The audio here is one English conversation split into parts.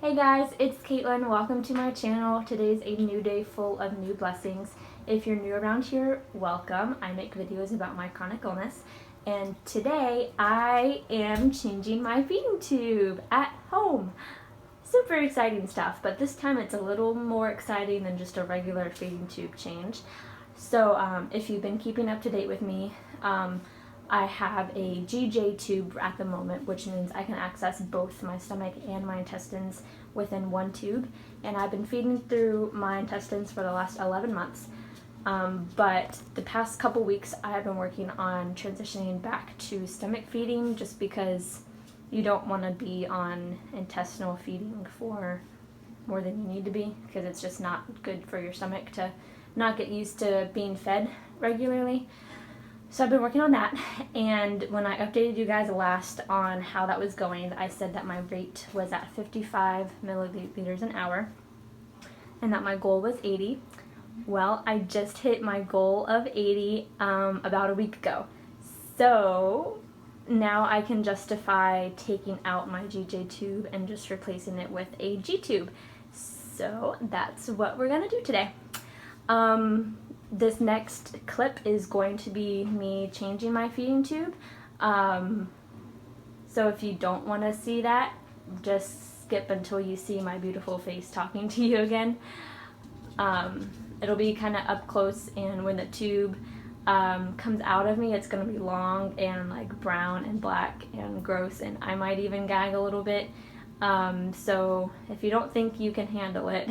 Hey guys, it's Caitlin. Welcome to my channel. Today's a new day full of new blessings. If you're new around here, welcome. I make videos about my chronic illness, and today I am changing my feeding tube at home. Super exciting stuff, but this time it's a little more exciting than just a regular feeding tube change. So if you've been keeping up to date with me, I have a GJ tube at the moment, which means I can access both my stomach and my intestines within one tube. And I've been feeding through my intestines for the last 11 months. But the past couple weeks, I have been working on transitioning back to stomach feeding just because you don't want to be on intestinal feeding for more than you need to be, because it's just not good for your stomach to not get used to being fed regularly. So I've been working on that, and when I updated you guys last on how that was going, I said that my rate was at 55 milliliters an hour and that my goal was 80. Well, I just hit my goal of 80 about a week ago. So now I can justify taking out my GJ tube and just replacing it with a G tube. So that's what we're gonna do today. This next clip is going to be me changing my feeding tube. So if you don't want to see that, just skip until you see my beautiful face talking to you again. It'll be kind of up close, and when the tube comes out of me, it's going to be long and like brown and black and gross, and I might even gag a little bit. So if you don't think you can handle it,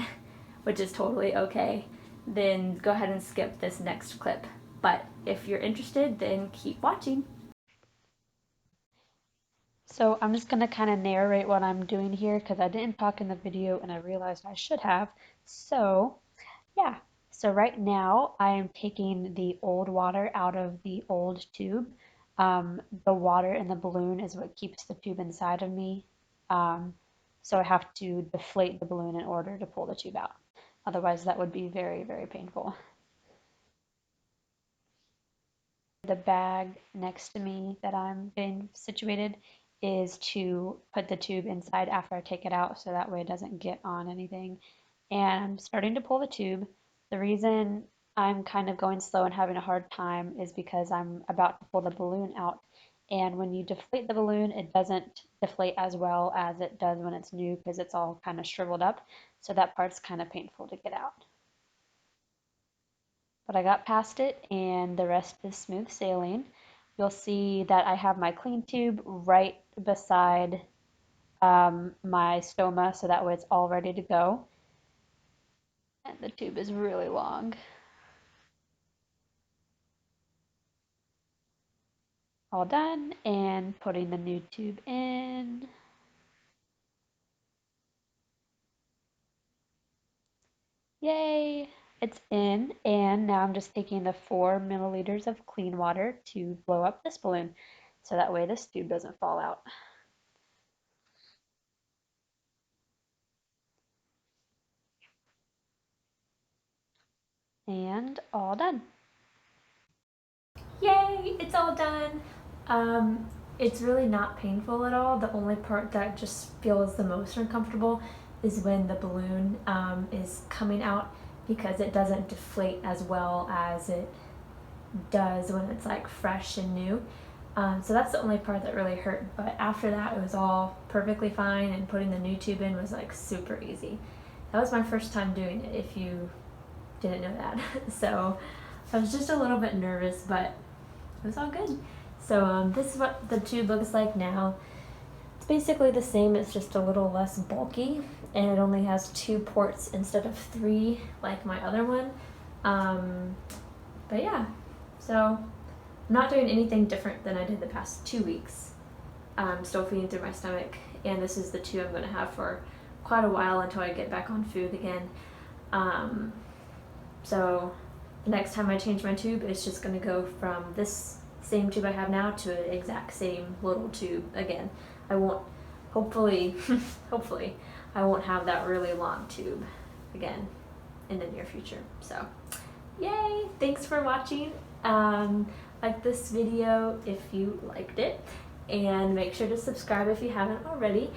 which is totally okay, then go ahead and skip this next clip. But if you're interested, then keep watching. So I'm just going to kind of narrate what I'm doing here because I didn't talk in the video and I realized I should have. So yeah, so right now I am taking the old water out of the old tube. The water in the balloon is what keeps the tube inside of me. So I have to deflate the balloon in order to pull the tube out. Otherwise, that would be very, very painful. The bag next to me that I'm getting situated is to put the tube inside after I take it out so that way it doesn't get on anything. And I'm starting to pull the tube. The reason I'm kind of going slow and having a hard time is because I'm about to pull the balloon out. And when you deflate the balloon, it doesn't deflate as well as it does when it's new because it's all kind of shriveled up. So that part's kind of painful to get out. But I got past it and the rest is smooth sailing. You'll see that I have my clean tube right beside my stoma, so that way it's all ready to go. And the tube is really long. All done, and putting the new tube in. Yay! It's in, and now I'm just taking the 4 milliliters of clean water to blow up this balloon, so that way this tube doesn't fall out. And all done. Yay, it's all done. It's really not painful at all. The only part that just feels the most uncomfortable is when the balloon is coming out, because it doesn't deflate as well as it does when it's like fresh and new. So that's the only part that really hurt, but after that it was all perfectly fine, and putting the new tube in was like super easy. That was my first time doing it, if you didn't know that. So I was just a little bit nervous, but it was all good. So this is what the tube looks like now. It's basically the same, it's just a little less bulky, and it only has 2 ports instead of 3 like my other one. But yeah, so I'm not doing anything different than I did the past 2 weeks. I'm still feeding through my stomach, and this is the tube I'm going to have for quite a while until I get back on food again. So the next time I change my tube, it's just going to go from this same tube I have now to an exact same little tube again. I won't, hopefully, hopefully, I won't have that really long tube again in the near future. So, yay! Thanks for watching. Like this video if you liked it, and make sure to subscribe if you haven't already.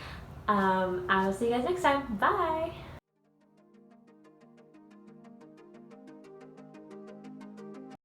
I will see you guys next time. Bye.